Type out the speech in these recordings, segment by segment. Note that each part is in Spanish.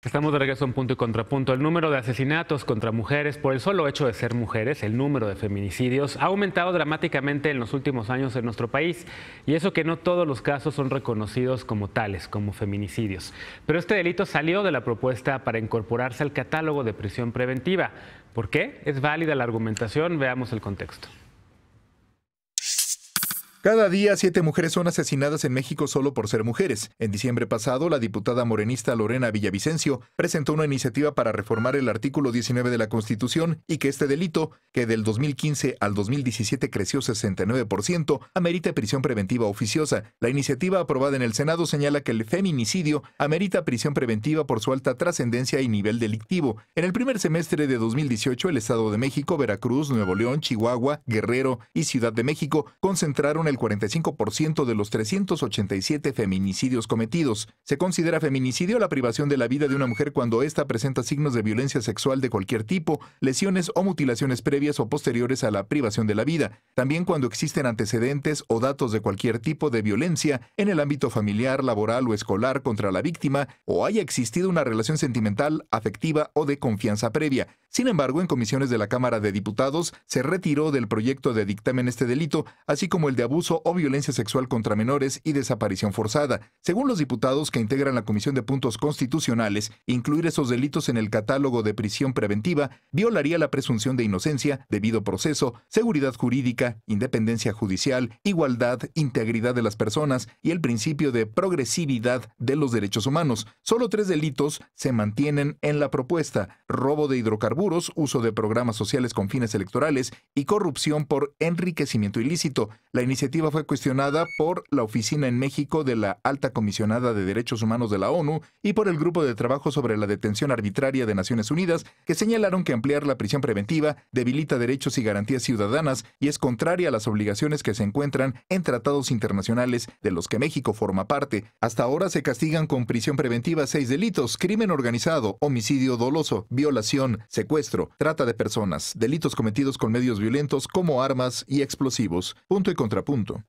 Estamos de regreso en Punto y Contrapunto. El número de asesinatos contra mujeres por el solo hecho de ser mujeres, el número de feminicidios, ha aumentado dramáticamente en los últimos años en nuestro país. Y eso que no todos los casos son reconocidos como tales, como feminicidios. Pero este delito salió de la propuesta para incorporarse al catálogo de prisión preventiva. ¿Por qué? ¿Es válida la argumentación? Veamos el contexto. Cada día 7 mujeres son asesinadas en México solo por ser mujeres. En diciembre pasado, la diputada morenista Lorena Villavicencio presentó una iniciativa para reformar el artículo 19 de la Constitución y que este delito, que del 2015 al 2017 creció 69%, amerita prisión preventiva oficiosa. La iniciativa aprobada en el Senado señala que el feminicidio amerita prisión preventiva por su alta trascendencia y nivel delictivo. En el primer semestre de 2018, el Estado de México, Veracruz, Nuevo León, Chihuahua, Guerrero y Ciudad de México concentraron el 45% de los 387 feminicidios cometidos. Se considera feminicidio la privación de la vida de una mujer cuando ésta presenta signos de violencia sexual de cualquier tipo, lesiones o mutilaciones previas o posteriores a la privación de la vida. También cuando existen antecedentes o datos de cualquier tipo de violencia en el ámbito familiar, laboral o escolar contra la víctima o haya existido una relación sentimental, afectiva o de confianza previa. Sin embargo, en comisiones de la Cámara de Diputados se retiró del proyecto de dictamen este delito, así como el de abuso o violencia sexual contra menores y desaparición forzada. Según los diputados que integran la Comisión de Puntos Constitucionales, incluir esos delitos en el catálogo de prisión preventiva violaría la presunción de inocencia, debido proceso, seguridad jurídica, independencia judicial, igualdad, integridad de las personas y el principio de progresividad de los derechos humanos. Solo 3 delitos se mantienen en la propuesta: robo de hidrocarburos, uso de programas sociales con fines electorales y corrupción por enriquecimiento ilícito. La iniciativa fue cuestionada por la Oficina en México de la Alta Comisionada de Derechos Humanos de la ONU y por el Grupo de Trabajo sobre la Detención Arbitraria de Naciones Unidas, que señalaron que ampliar la prisión preventiva debilita derechos y garantías ciudadanas y es contraria a las obligaciones que se encuentran en tratados internacionales de los que México forma parte. Hasta ahora se castigan con prisión preventiva 6 delitos: crimen organizado, homicidio doloso, violación, secuestro, trata de personas, delitos cometidos con medios violentos como armas y explosivos. Punto y contrapunto.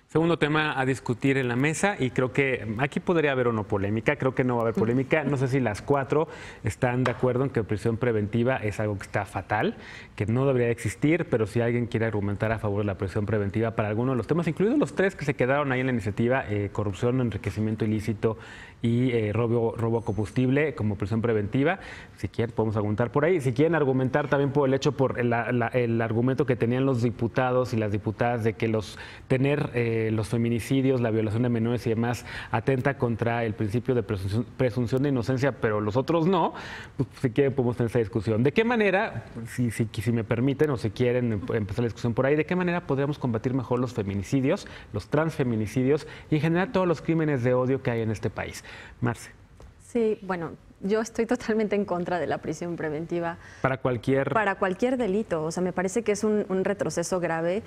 Segundo tema a discutir en la mesa, y creo que aquí podría haber o no polémica. Creo que no va a haber polémica. No sé si las 4 están de acuerdo en que prisión preventiva es algo que está fatal, que no debería existir, pero si alguien quiere argumentar a favor de la prisión preventiva para alguno de los temas, incluidos los 3 que se quedaron ahí en la iniciativa, corrupción, enriquecimiento ilícito y robo a combustible como prisión preventiva, si quieren podemos argumentar por ahí. Si quieren argumentar también por el hecho, por el argumento que tenían los diputados y las diputadas de que tener los feminicidios, la violación de menores y demás atenta contra el principio de presunción de inocencia, pero los otros no, pues si quieren podemos tener esa discusión. ¿De qué manera, si me permiten o si quieren empezar la discusión por ahí, de qué manera podríamos combatir mejor los feminicidios, los transfeminicidios y en general todos los crímenes de odio que hay en este país? Marce. Sí, bueno, yo estoy totalmente en contra de la prisión preventiva. Para cualquier delito. O sea, me parece que es un retroceso grave,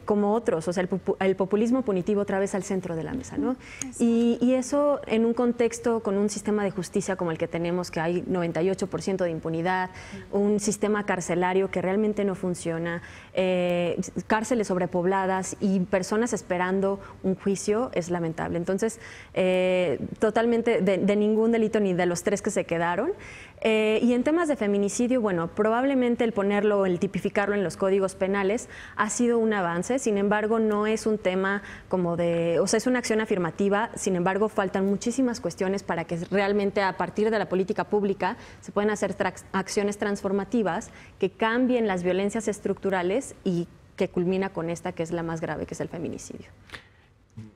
como otros. O sea, el populismo punitivo otra vez al centro de la mesa, ¿no? Y eso en un contexto con un sistema de justicia como el que tenemos, que hay 98% de impunidad, un sistema carcelario que realmente no funciona, cárceles sobrepobladas y personas esperando un juicio, es lamentable. Entonces, totalmente de ningún delito ni de los 3 que se quedaron. Y en temas de feminicidio, bueno, probablemente el tipificarlo en los códigos penales ha sido un avance. Sin embargo, no es un tema o sea, es una acción afirmativa. Sin embargo, faltan muchísimas cuestiones para que realmente a partir de la política pública se puedan hacer acciones transformativas que cambien las violencias estructurales y que culmina con esta, que es la más grave, que es el feminicidio.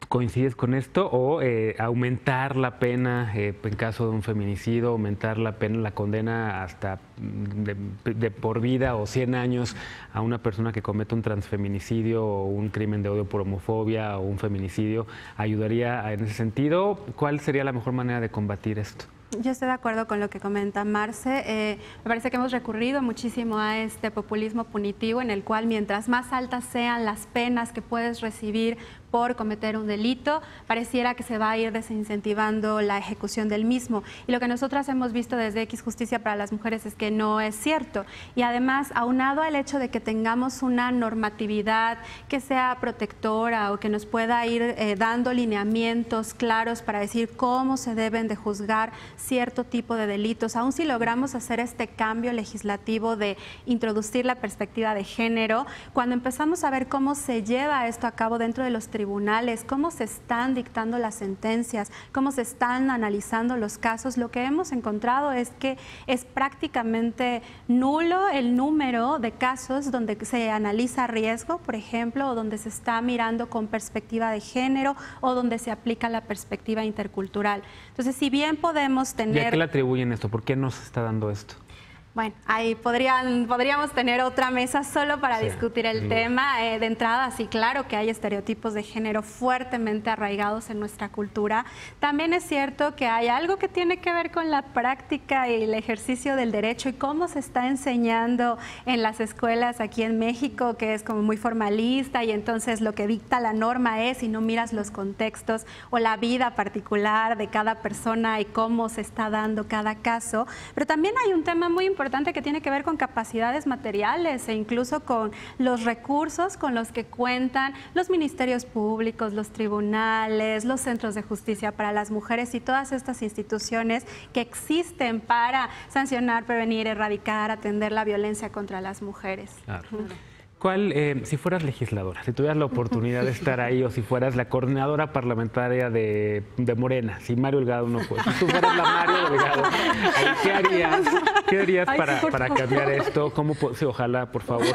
¿Coincides con esto? ¿O aumentar la pena en caso de un feminicidio, aumentar la pena, la condena hasta de por vida o 100 años a una persona que comete un transfeminicidio o un crimen de odio por homofobia o un feminicidio, ayudaría en ese sentido? ¿Cuál sería la mejor manera de combatir esto? Yo estoy de acuerdo con lo que comenta Marce. Me parece que hemos recurrido muchísimo a este populismo punitivo en el cual mientras más altas sean las penas que puedes recibir por cometer un delito, pareciera que se va a ir desincentivando la ejecución del mismo. Y lo que nosotras hemos visto desde X Justicia para las Mujeres es que no es cierto. Y además, aunado al hecho de que tengamos una normatividad que sea protectora o que nos pueda ir dando lineamientos claros para decir cómo se deben de juzgar cierto tipo de delitos, aun si logramos hacer este cambio legislativo de introducir la perspectiva de género, cuando empezamos a ver cómo se lleva esto a cabo dentro de los tribunales, cómo se están dictando las sentencias, cómo se están analizando los casos, lo que hemos encontrado es que es prácticamente nulo el número de casos donde se analiza riesgo, por ejemplo, o donde se está mirando con perspectiva de género o donde se aplica la perspectiva intercultural. Entonces, si bien podemos tener... ¿Y a qué le atribuyen esto? ¿Por qué no se está dando esto? Bueno, ahí podríamos tener otra mesa solo para discutir el tema. De entrada, sí, claro que hay estereotipos de género fuertemente arraigados en nuestra cultura. También es cierto que hay algo que tiene que ver con la práctica y el ejercicio del derecho y cómo se está enseñando en las escuelas aquí en México, que es como muy formalista y entonces lo que dicta la norma es, y no miras los contextos o la vida particular de cada persona y cómo se está dando cada caso. Pero también hay un tema muy importante que tiene que ver con capacidades materiales e incluso con los recursos con los que cuentan los ministerios públicos, los tribunales, los centros de justicia para las mujeres y todas estas instituciones que existen para sancionar, prevenir, erradicar, atender la violencia contra las mujeres. Claro. ¿Cuál, si fueras legisladora, si tuvieras la oportunidad de estar ahí o si fueras la coordinadora parlamentaria de Morena, si Mario Delgado no fue, si tú fueras la Mario Delgado, ¿qué harías para cambiar esto? ¿Cómo, sí, ojalá, por favor,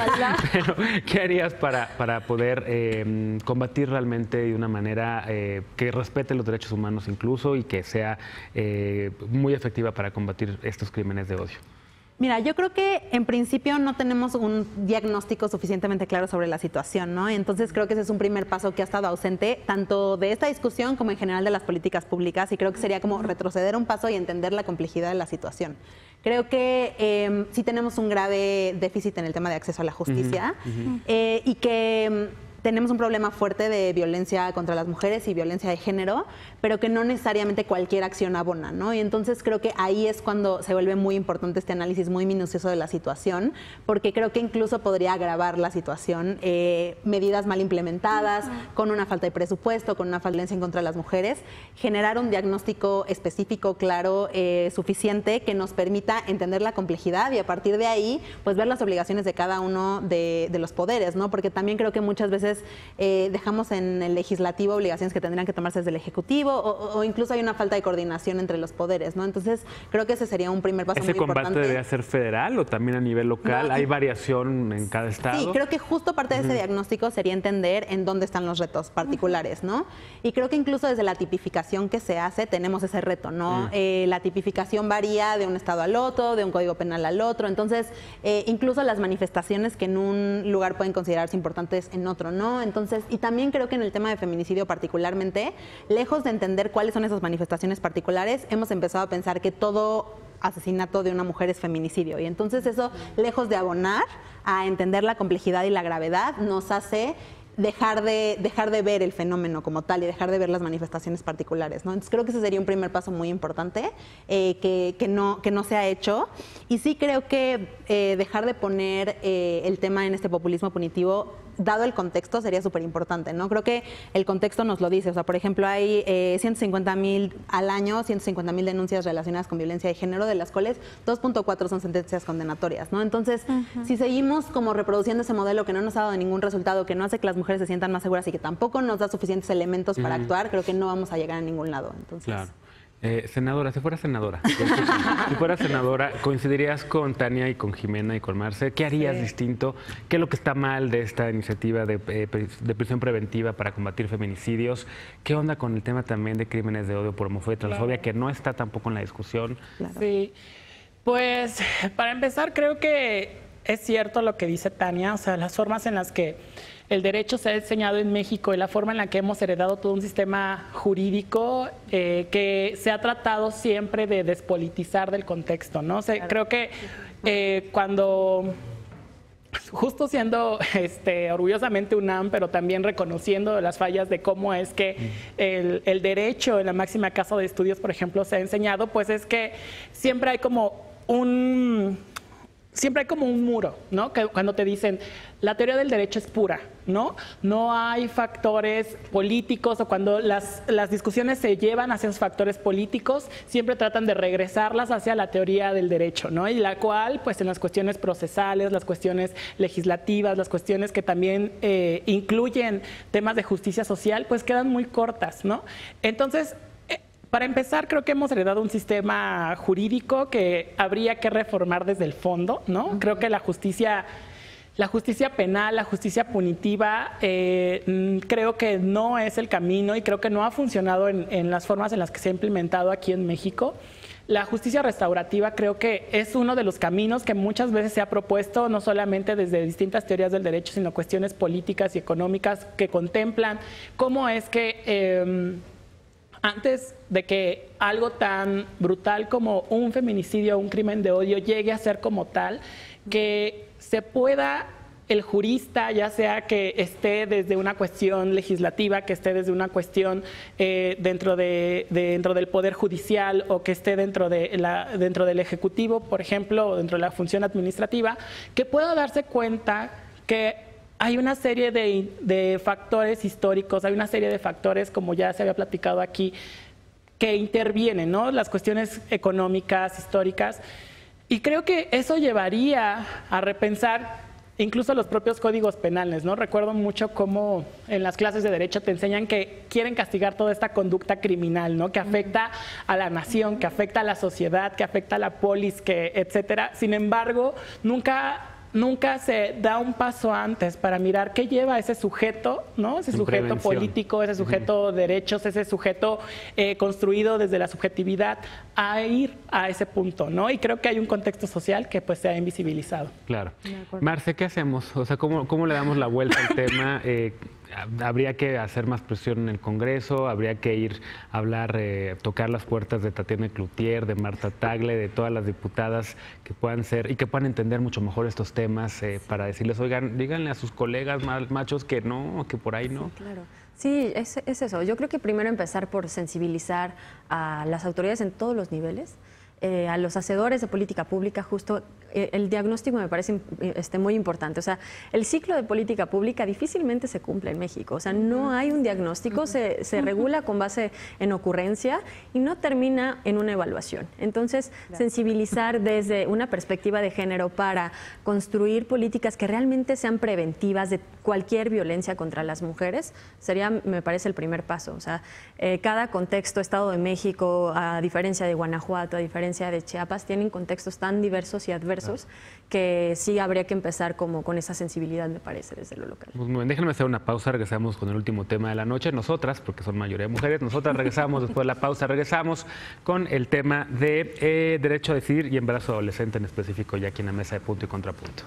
pero ¿qué harías para poder combatir realmente de una manera que respete los derechos humanos incluso y que sea muy efectiva para combatir estos crímenes de odio? Mira, yo creo que en principio no tenemos un diagnóstico suficientemente claro sobre la situación, ¿no? Entonces creo que ese es un primer paso que ha estado ausente tanto de esta discusión como en general de las políticas públicas y creo que sería como retroceder un paso y entender la complejidad de la situación. Creo que sí tenemos un grave déficit en el tema de acceso a la justicia y que... tenemos un problema fuerte de violencia contra las mujeres y violencia de género, pero que no necesariamente cualquier acción abona, ¿no? Y entonces creo que ahí es cuando se vuelve muy importante este análisis muy minucioso de la situación, porque creo que incluso podría agravar la situación, medidas mal implementadas, con una falta de presupuesto, con una falta de violencia en contra de las mujeres, generar un diagnóstico específico, claro, suficiente, que nos permita entender la complejidad y a partir de ahí, pues ver las obligaciones de cada uno de los poderes, ¿no? Porque también creo que muchas veces dejamos en el legislativo obligaciones que tendrían que tomarse desde el ejecutivo o incluso hay una falta de coordinación entre los poderes, ¿no? Entonces creo que ese sería un primer paso muy importante. ¿Ese combate debería ser federal o también a nivel local? No, ¿hay variación en cada estado? Sí, creo que justo parte de ese diagnóstico sería entender en dónde están los retos particulares, ¿no? Y creo que incluso desde la tipificación que se hace tenemos ese reto, ¿no? La tipificación varía de un estado al otro, de un código penal al otro, entonces incluso las manifestaciones que en un lugar pueden considerarse importantes en otro, ¿no? Entonces, y también creo que en el tema de feminicidio particularmente, lejos de entender cuáles son esas manifestaciones particulares, hemos empezado a pensar que todo asesinato de una mujer es feminicidio. Y entonces eso, lejos de abonar a entender la complejidad y la gravedad, nos hace dejar de ver el fenómeno como tal y dejar de ver las manifestaciones particulares, ¿no? Entonces creo que ese sería un primer paso muy importante que no se ha hecho. Y sí creo que dejar de poner el tema en este populismo punitivo, dado el contexto, sería súper importante, ¿no? Creo que el contexto nos lo dice. O sea, por ejemplo, hay 150,000 al año, 150,000 denuncias relacionadas con violencia de género, de las cuales 2.4 son sentencias condenatorias, ¿no? Entonces, si seguimos como reproduciendo ese modelo que no nos ha dado ningún resultado, que no hace que las mujeres se sientan más seguras y que tampoco nos da suficientes elementos para actuar, creo que no vamos a llegar a ningún lado. Entonces, claro. Senadora, si fuera senadora, ¿coincidirías con Tania y con Jimena y con Marce? ¿Qué harías distinto? ¿Qué es lo que está mal de esta iniciativa de prisión preventiva para combatir feminicidios? ¿Qué onda con el tema también de crímenes de odio por homofobia y transfobia, que no está tampoco en la discusión? Claro. Sí, pues para empezar creo que es cierto lo que dice Tania, o sea, las formas en las que el derecho se ha diseñado en México y la forma en la que hemos heredado todo un sistema jurídico que se ha tratado siempre de despolitizar del contexto, ¿no? O sea, creo que cuando justo siendo orgullosamente UNAM, pero también reconociendo las fallas de cómo es que el derecho en la máxima casa de estudios, por ejemplo, se ha enseñado, pues es que siempre hay como un muro, ¿no? Que cuando te dicen, la teoría del derecho es pura, ¿no? No hay factores políticos, o cuando las discusiones se llevan hacia esos factores políticos, siempre tratan de regresarlas hacia la teoría del derecho, ¿no? Y la cual, pues en las cuestiones procesales, las cuestiones legislativas, las cuestiones que también incluyen temas de justicia social, pues quedan muy cortas, ¿no? Entonces, para empezar, creo que hemos heredado un sistema jurídico que habría que reformar desde el fondo, ¿no? Creo que la justicia penal, la justicia punitiva, creo que no es el camino y creo que no ha funcionado en las formas en las que se ha implementado aquí en México. La justicia restaurativa creo que es uno de los caminos que muchas veces se ha propuesto, no solamente desde distintas teorías del derecho, sino cuestiones políticas y económicas que contemplan cómo es que antes de que algo tan brutal como un feminicidio o un crimen de odio llegue a ser como tal, que se pueda el jurista, ya sea que esté desde una cuestión legislativa, que esté desde una cuestión dentro del Poder Judicial, o que esté dentro del Ejecutivo, por ejemplo, o dentro de la función administrativa, que pueda darse cuenta que hay una serie de factores históricos, hay una serie de factores, como ya se había platicado aquí, que intervienen, ¿no? Las cuestiones económicas, históricas, y creo que eso llevaría a repensar incluso los propios códigos penales, ¿no? Recuerdo mucho cómo en las clases de derecho te enseñan que quieren castigar toda esta conducta criminal, ¿no? Que afecta a la nación, que afecta a la sociedad, que afecta a la polis, que etcétera. Sin embargo, nunca se da un paso antes para mirar qué lleva ese sujeto, ¿no? Ese sujeto político, ese sujeto de derechos, ese sujeto construido desde la subjetividad a ir a ese punto, ¿no? Y creo que hay un contexto social que pues se ha invisibilizado. Claro. Marce, ¿qué hacemos? O sea, ¿cómo le damos la vuelta al tema? ¿Habría que hacer más presión en el Congreso? ¿Habría que ir a hablar, tocar las puertas de Tatiana Cloutier, de Marta Tagle, de todas las diputadas que puedan ser y que puedan entender mucho mejor estos temas para decirles, oigan, díganle a sus colegas machos que no, que por ahí no? Sí, claro. Sí, es eso. Yo creo que primero empezar por sensibilizar a las autoridades en todos los niveles, a los hacedores de política pública, justo el diagnóstico me parece muy importante. O sea, el ciclo de política pública difícilmente se cumple en México. O sea, no hay un diagnóstico, se regula con base en ocurrencia y no termina en una evaluación. Entonces, sensibilizar desde una perspectiva de género para construir políticas que realmente sean preventivas de cualquier violencia contra las mujeres sería, me parece, el primer paso. O sea, cada contexto, Estado de México, a diferencia de Guanajuato, a diferencia de Chiapas, tienen contextos tan diversos y adversos que sí habría que empezar como con esa sensibilidad, me parece, desde lo local. Pues muy bien, déjenme hacer una pausa, regresamos con el último tema de la noche. Nosotras, porque son mayoría de mujeres, nosotras regresamos después de la pausa, regresamos con el tema de derecho a decidir y embarazo adolescente en específico, ya aquí en la mesa de Punto y Contrapunto.